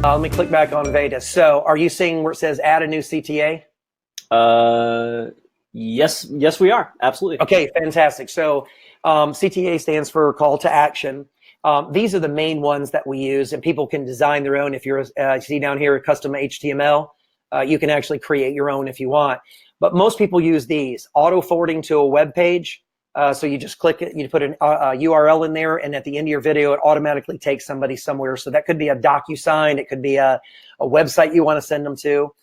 Let me click back on Vaetas. So are you seeing where it says add a new CTA? Yes, we are. Absolutely. Okay, fantastic. So CTA stands for call to action. These are the main ones that we use, and people can design their own. If you're, see down here, custom HTML, you can actually create your own if you want. But most people use these. Auto forwarding to a web page. So you just click it, you put a URL in there, and at the end of your video, it automatically takes somebody somewhere. So that could be a DocuSign, it could be a website you want to send them to.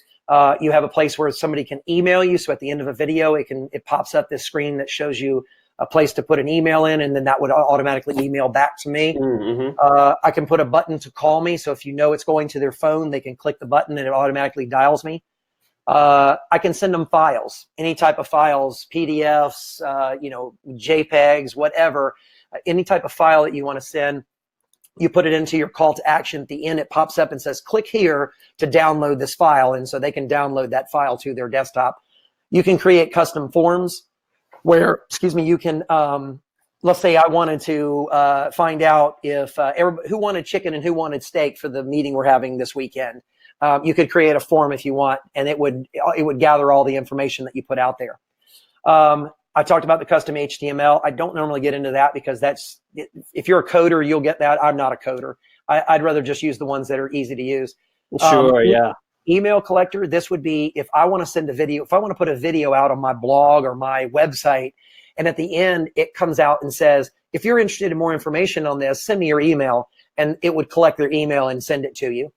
You have a place where somebody can email you. So at the end of a video, it pops up this screen that shows you a place to put an email in, and then that would automatically email back to me. Mm-hmm. I can put a button to call me. So if you know it's going to their phone, they can click the button and it automatically dials me. I can send them files, any type of files, PDFs, JPEGs, whatever, any type of file that you want to send. You put it into your call to action. At the end, it pops up and says, click here to download this file. And so they can download that file to their desktop. You can create custom forms where, you can, let's say I wanted to find out if who wanted chicken and who wanted steak for the meeting we're having this weekend. You could create a form if you want, and it would gather all the information that you put out there. I talked about the custom HTML. I don't normally get into that because if you're a coder, you'll get that. I'm not a coder. I'd rather just use the ones that are easy to use. Sure, yeah. Email collector, this would be if I want to send a video, if I want to put a video out on my blog or my website, and at the end, it comes out and says, if you're interested in more information on this, send me your email, and it would collect their email and send it to you.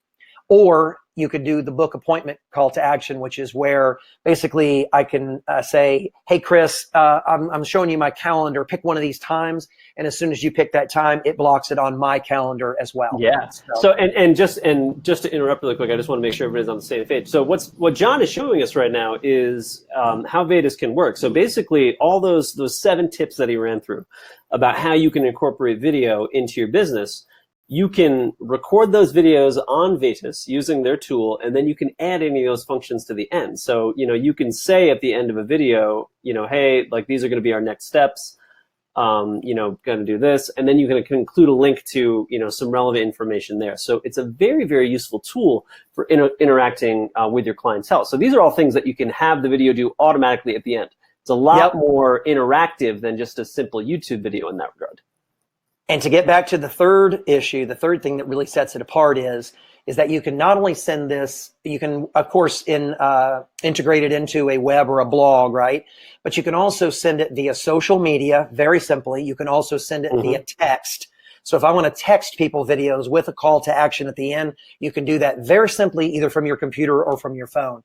Or you could do the book appointment call to action, which is where basically I can say, hey, Chris, I'm showing you my calendar. Pick one of these times. And as soon as you pick that time, it blocks it on my calendar as well. Yeah. So just to interrupt really quick, I just want to make sure everybody's on the same page. So what John is showing us right now is how Vaetas can work. So basically all those 7 tips that he ran through about how you can incorporate video into your business. You can record those videos on Vaetas using their tool, and then you can add any of those functions to the end. So, you can say at the end of a video, hey, like these are going to be our next steps, going to do this, and then you can include a link to, some relevant information there. So it's a very, very useful tool for interacting with your clientele. So these are all things that you can have the video do automatically at the end. It's a lot more interactive than just a simple YouTube video in that regard. And to get back to the third issue, the third thing that really sets it apart is that you can not only send this, you can, of course, integrate it into a web or a blog, right? But you can also send it via social media, very simply. You can also send it via text. So if I want to text people videos with a call to action at the end, you can do that very simply, either from your computer or from your phone.